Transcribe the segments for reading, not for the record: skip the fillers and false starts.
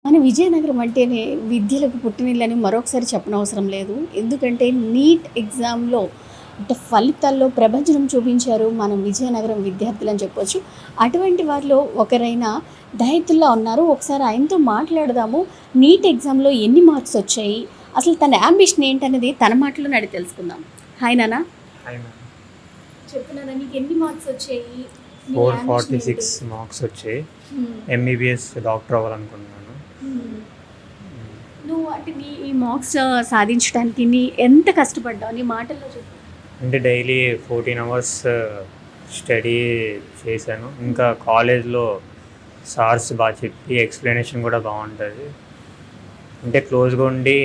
మన విజయనగరం అంటేనే విద్యలకు పుట్టినిల్లని మరొకసారి చెప్పనవసరం లేదు. ఎందుకంటే నీట్ ఎగ్జామ్‌లో అంటే ఫలితాల్లో ప్రభంజనం చూపించారు మన విజయనగరం విద్యార్థులని చెప్పొచ్చు. అటువంటి వారిలో ఒకరైన దయతుల్లా ఉన్నారు. ఒకసారి ఆయనతో మాట్లాడదాము. నీట్ ఎగ్జామ్‌లో ఎన్ని మార్క్స్ వచ్చాయి? అసలు తన యాంబిషన్ ఏంటనేది తన మాటలోనే అడిగి తెలుసుకుందాం. హాయ్ నాన్న. Hi ma'am. చెప్పు నాన్న, నీకు ఎన్ని మార్క్స్ వచ్చాయి? నీ 446 ambition ఏంటి? మార్క్స్ వచ్చాయి. హ్మ్. ఎంబీబీఎస్ డాక్టర్ అవ్వాలనుకున్నాను. హ్మ్. నువ్వు అంటే ఈ మార్క్స్ సాధించడానికి ఎంత కష్టపడ్డావు? నీ మాటల్లో చెప్పు. అంటే డైలీ 14 అవర్స్ స్టడీ చేశాను. ఇంకా కాలేజ్లో సార్స్ బాగా చెప్పి ఎక్స్ప్లెనేషన్ కూడా బాగుంటుంది. అంటే క్లోజ్గా ఉండి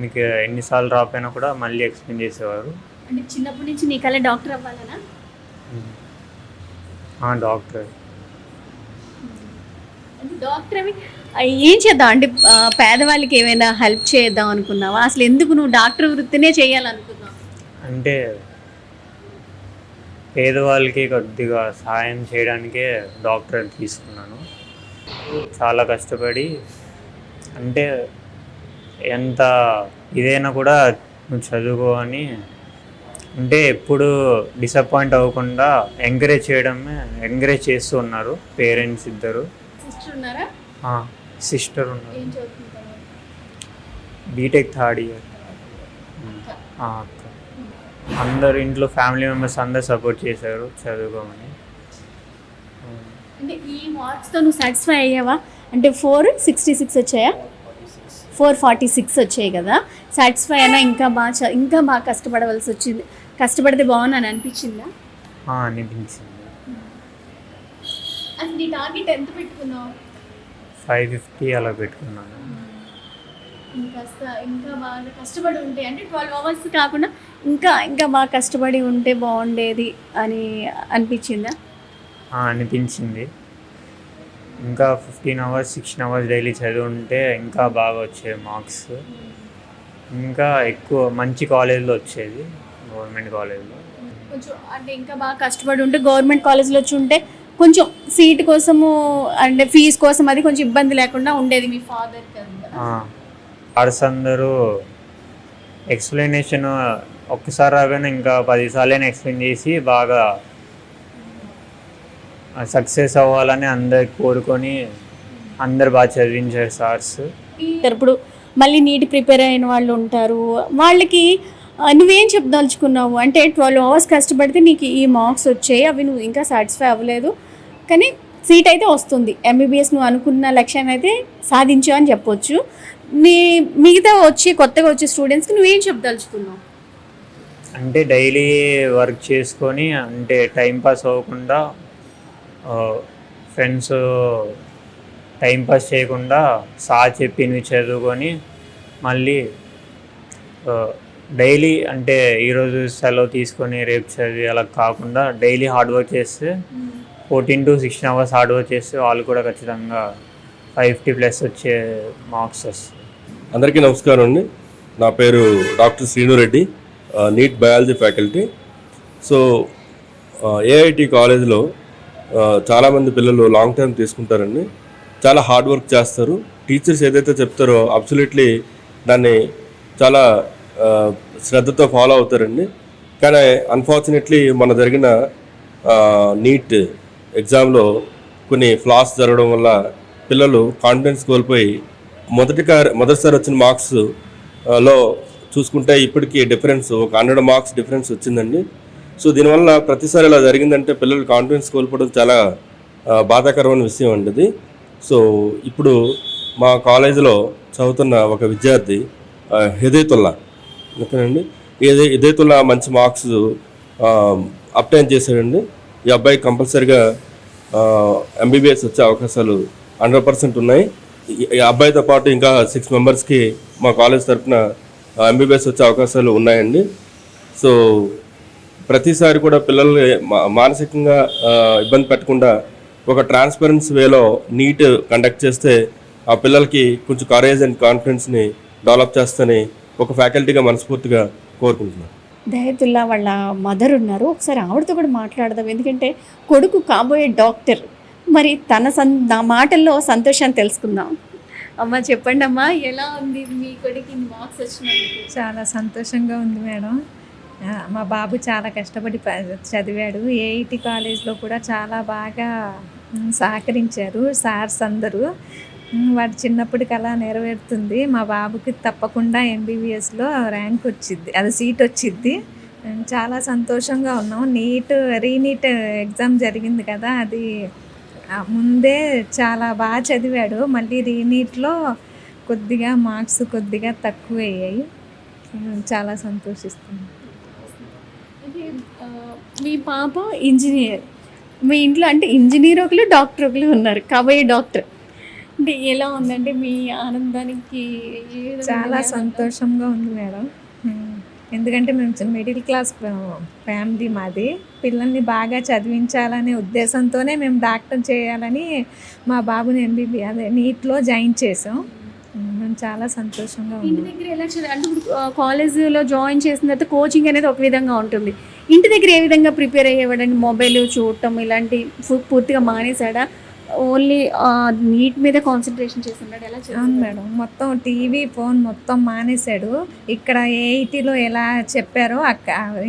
మీకు ఎన్నిసార్లు రాపోయినా కూడా మళ్ళీ ఎక్స్ప్లెయిన్ చేసేవారు. అంటే చిన్నప్పటి నుంచి నీ కల డాక్టర్ అవ్వాలనా? డాక్టర్. అంటే డాక్టర్ అవి ఏం చేద్దాం అంటే పేదవాళ్ళకి ఏమైనా హెల్ప్ చేద్దాం అనుకున్నావా? అసలు ఎందుకు నువ్వు డాక్టర్ వృత్తినే చేయాలనుకున్నావు? అంటే పేదవాళ్ళకి కొద్దిగా సహాయం చేయడానికే డాక్టర్ తీసుకున్నాను. చాలా కష్టపడి అంటే ఎంత ఇదైనా కూడా నువ్వు చదువుకో అని అంటే ఎప్పుడు డిసప్పాయింట్ అవ్వకుండా ఎంకరేజ్ చేస్తూ ఉన్నారు పేరెంట్స్ ఇద్దరు. సిస్టర్ ఉన్నారా? సిస్టర్ ఉన్నారు. ఏం చదువుకుంటారు? BTech third year. అక్క. అందరు ఇంట్లో ఫ్యామిలీ మెంబర్స్ అందరు సపోర్ట్ చేశారు చదువుకోమని. అంటే ఈ మార్క్స్తో నువ్వు సాటిస్ఫై అయ్యావా? అంటే 466 వచ్చాయా? 446 వచ్చాయి కదా, సాటిస్ఫై అయినా ఇంకా బాగా కష్టపడవలసి వచ్చింది. కష్టపడితే బాగున్నాను అనిపించిందా? అనిపించింది. అది నీ టార్గెట్ ఎంత పెట్టుకున్నావు? 550 అలా పెట్టుకున్నాను. ఇంకా బాగా కష్టపడి ఉంటే అంటే 12 అవర్స్ కాకుండా ఇంకా బాగా కష్టపడి ఉంటే బాగుండేది అని అనిపించిందా? అనిపించింది. ఇంకా 15 అవర్స్ 16 అవర్స్ డైలీ చదివి ఉంటే ఇంకా బాగా వచ్చేది మార్క్స్. ఇంకా ఎక్కువ మంచి కాలేజ్లో వచ్చేది, గవర్నమెంట్ కాలేజ్లో. కొంచెం అంటే ఇంకా బాగా కష్టపడి ఉంటే గవర్నమెంట్ కాలేజ్లో వచ్చి ఉంటే కొంచెం సీట్ కోసము అంటే ఫీజు కోసం అది కొంచెం ఇబ్బంది లేకుండా ఉండేది మీ ఫాదర్ కదా. సార్స్ అందరూ ఎక్స్ప్లెనేషన్ ఒక్కసారి రాగానే ఇంకా 10 సార్లైనా ఎక్స్ప్లెయిన్ చేసి బాగా సక్సెస్ అవ్వాలని అందరు కోరుకొని అందరు బాగా చదివించారు సార్స్. ఇప్పుడు మళ్ళీ నీట్ ప్రిపేర్ అయిన వాళ్ళు ఉంటారు, వాళ్ళకి నువ్వేం చెప్పదలుచుకున్నావు? అంటే 12 అవర్స్ కష్టపడితే నీకు ఈ మార్క్స్ వచ్చాయి, అవి నువ్వు ఇంకా సాటిస్ఫై అవ్వలేదు కానీ సీట్ అయితే వస్తుంది, ఎంబీబీఎస్ నువ్వు అనుకున్న లక్ష్యాన్ని అయితే సాధించావు అని చెప్పొచ్చు. మిగతా కొత్తగా వచ్చే స్టూడెంట్స్కి నువ్వేం చెప్పదలుచుకున్నావు? అంటే డైలీ వర్క్ చేసుకొని అంటే టైంపాస్ అవ్వకుండా ఫ్రెండ్స్ టైంపాస్ చేయకుండా సార్ చెప్పినవి చదువుకొని మళ్ళీ డైలీ అంటే ఈరోజు సెలవు తీసుకొని రేపు చదివి అలా కాకుండా డైలీ హార్డ్ వర్క్ చేస్తే 14 to 16 అవర్స్ హార్డ్ వర్క్ చేస్తే వాళ్ళు కూడా ఖచ్చితంగా 550+ వచ్చే మార్క్స్ వస్తాయి. అందరికీ నమస్కారం అండి. నా పేరు doctor Srinureddy, NEET biology faculty. So AIT కాలేజ్లో చాలామంది పిల్లలు లాంగ్ టైం తీసుకుంటారండి. చాలా హార్డ్ వర్క్ చేస్తారు. టీచర్స్ ఏదైతే చెప్తారో అబ్సల్యూట్లీ దాన్ని చాలా శ్రద్ధతో ఫాలో అవుతారండి. కానీ అన్ఫార్చునేట్లీ మన జరిగిన నీట్ ఎగ్జామ్లో కొన్ని ఫ్లాస్ జరగడం వల్ల పిల్లలు కాన్ఫిడెన్స్ కోల్పోయి మొదటిసారి వచ్చిన మార్క్స్ లో చూసుకుంటే ఇప్పటికీ డిఫరెన్స్ ఒక 100 మార్క్స్ డిఫరెన్స్ వచ్చిందండి. సో దీనివల్ల ప్రతిసారి ఇలా జరిగిందంటే పిల్లలు కాన్ఫిడెన్స్ కోల్పోవడం చాలా బాధాకరమైన విషయం అండి ఇది. సో ఇప్పుడు మా కాలేజీలో చదువుతున్న ఒక విద్యార్థి హిదయతుల్లా, ఓకేనండి, హిదయతుల్లా మంచి మార్క్స్ అప్టైన్ చేశాడండి. ఈ అబ్బాయి కంపల్సరిగా ఎంబీబీఎస్ వచ్చే అవకాశాలు 100% ఉన్నాయి. ఈ అబ్బాయితో పాటు ఇంకా 6 మెంబర్స్కి మా కాలేజ్ తరఫున ఎంబీబీఎస్ వచ్చే అవకాశాలు ఉన్నాయండి. సో ప్రతిసారి కూడా పిల్లల్ని మానసికంగా ఇబ్బంది పెట్టకుండా ఒక ట్రాన్స్పరెన్సీ వేలో నీట్ కండక్ట్ చేస్తే ఆ పిల్లలకి కొంచెం కరేజ్ అండ్ కాన్ఫిడెన్స్ని డెవలప్ చేస్తని ఒక ఫ్యాకల్టీగా మనస్ఫూర్తిగా కోరుకుంటున్నాను. దయతుల్లా వాళ్ళ మదర్ ఉన్నారు, ఒకసారి ఆవిడతో కూడా మాట్లాడదాం. ఎందుకంటే కొడుకు కాబోయే డాక్టర్, మరి నా మాటల్లో సంతోషాన్ని తెలుసుకుందాం. అమ్మ చెప్పండి అమ్మా, ఎలా ఉంది మీ కొడుకు మార్క్స్ వచ్చినందుకు? చాలా సంతోషంగా ఉంది మేడం. మా బాబు చాలా కష్టపడి చదివాడు. ఏఐటి కాలేజ్లో కూడా చాలా బాగా సహకరించారు సార్స్ అందరూ. వాడు చిన్నప్పటి కళ నెరవేరుతుంది. మా బాబుకి తప్పకుండా ఎంబీబీఎస్లో ర్యాంక్ వచ్చిద్ది, అది సీట్ వచ్చిద్ది. చాలా సంతోషంగా ఉన్నాం. రీనీట్ ఎగ్జామ్ జరిగింది కదా, అది ముందే చాలా బాగా చదివాడు. మళ్ళీ రీనీట్లో కొద్దిగా మార్క్స్ కొద్దిగా తక్కువ అయ్యాయి. చాలా సంతోషిస్తున్నాం. అంటే మీ పాప ఇంజనీర్, మీ ఇంట్లో అంటే ఇంజనీర్ ఒకరు డాక్టర్ ఒకరు ఉన్నారు, కాబోయే డాక్టర్. అంటే ఎలా ఉందంటే మీ ఆనందానికి చాలా సంతోషంగా ఉంది మేడం. ఎందుకంటే మేము మిడిల్ క్లాస్ ఫ్యామిలీ మాది. పిల్లల్ని బాగా చదివించాలనే ఉద్దేశంతోనే మేము డాక్టర్ చేయాలని మా బాబుని నీట్లో జాయిన్ చేసాం. మేము చాలా సంతోషంగా ఇంటి ఉన్నాం. దగ్గర ఎలా చదివి అంటే ఇప్పుడు కాలేజీలో జాయిన్ చేసిన తర్వాత కోచింగ్ అనేది ఒక విధంగా ఉంటుంది, ఇంటి దగ్గర ఏ విధంగా ప్రిపేర్ అయ్యేవాడండి? మొబైల్ చూడటం ఇలాంటి పూర్తిగా మానేశాడా? ఓన్లీ నీట్ మీద కాన్సన్ట్రేషన్ చేస్తున్నాడు? ఎలా అవును మేడం, మొత్తం టీవీ ఫోన్ మొత్తం మానేశాడు. ఇక్కడ ఏఐటీలో ఎలా చెప్పారో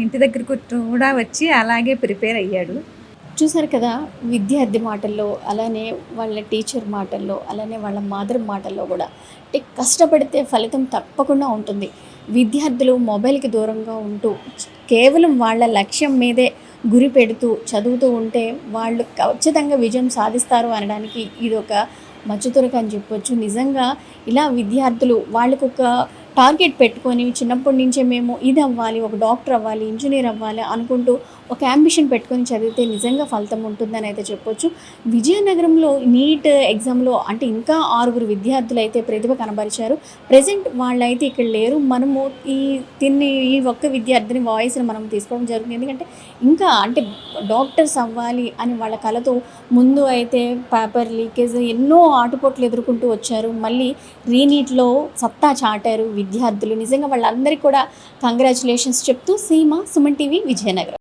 ఇంటి దగ్గరకు కూడా వచ్చి అలాగే ప్రిపేర్ అయ్యాడు. చూసారు కదా, విద్యార్థి మాటల్లో, అలానే వాళ్ళ టీచర్ మాటల్లో, అలానే వాళ్ళ మాదర్ మాటల్లో కూడా అంటే కష్టపడితే ఫలితం తప్పకుండా ఉంటుంది. విద్యార్థులు మొబైల్కి దూరంగా ఉంటూ కేవలం వాళ్ళ లక్ష్యం మీదే గురి పెడుతూ చదువుతూ ఉంటే వాళ్ళు ఖచ్చితంగా విజయం సాధిస్తారు అనడానికి ఇది ఒక మచ్చుతురక అని చెప్పొచ్చు. నిజంగా ఇలా విద్యార్థులు వాళ్ళకు ఒక టార్గెట్ పెట్టుకొని చిన్నప్పటి నుంచే మేము ఇది అవ్వాలి, ఒక డాక్టర్ అవ్వాలి, ఇంజనీర్ అవ్వాలి అనుకుంటూ ఒక యాంబిషన్ పెట్టుకొని చదివితే నిజంగా ఫలితం ఉంటుందని అయితే చెప్పొచ్చు. విజయనగరంలో నీట్ ఎగ్జామ్లో అంటే ఇంకా 6 విద్యార్థులు అయితే ప్రతిభ కనబరిచారు. ప్రజెంట్ వాళ్ళైతే ఇక్కడ లేరు. మనము ఈ ఒక్క విద్యార్థిని వాయిస్ని మనం తీసుకోవడం జరుగుతుంది. ఎందుకంటే ఇంకా అంటే డాక్టర్స్ అవ్వాలి అని వాళ్ళ కళతో ముందు అయితే పేపర్ లీకేజ్ ఎన్నో ఆటుపోట్లు ఎదుర్కొంటూ వచ్చారు. మళ్ళీ రీనీట్లో సత్తా చాటారు విద్యార్థులు. నిజంగా వాళ్ళందరికీ కూడా కంగ్రాచులేషన్స్ చెప్తూ సీమ, సుమన్ టీవీ, విజయనగరం.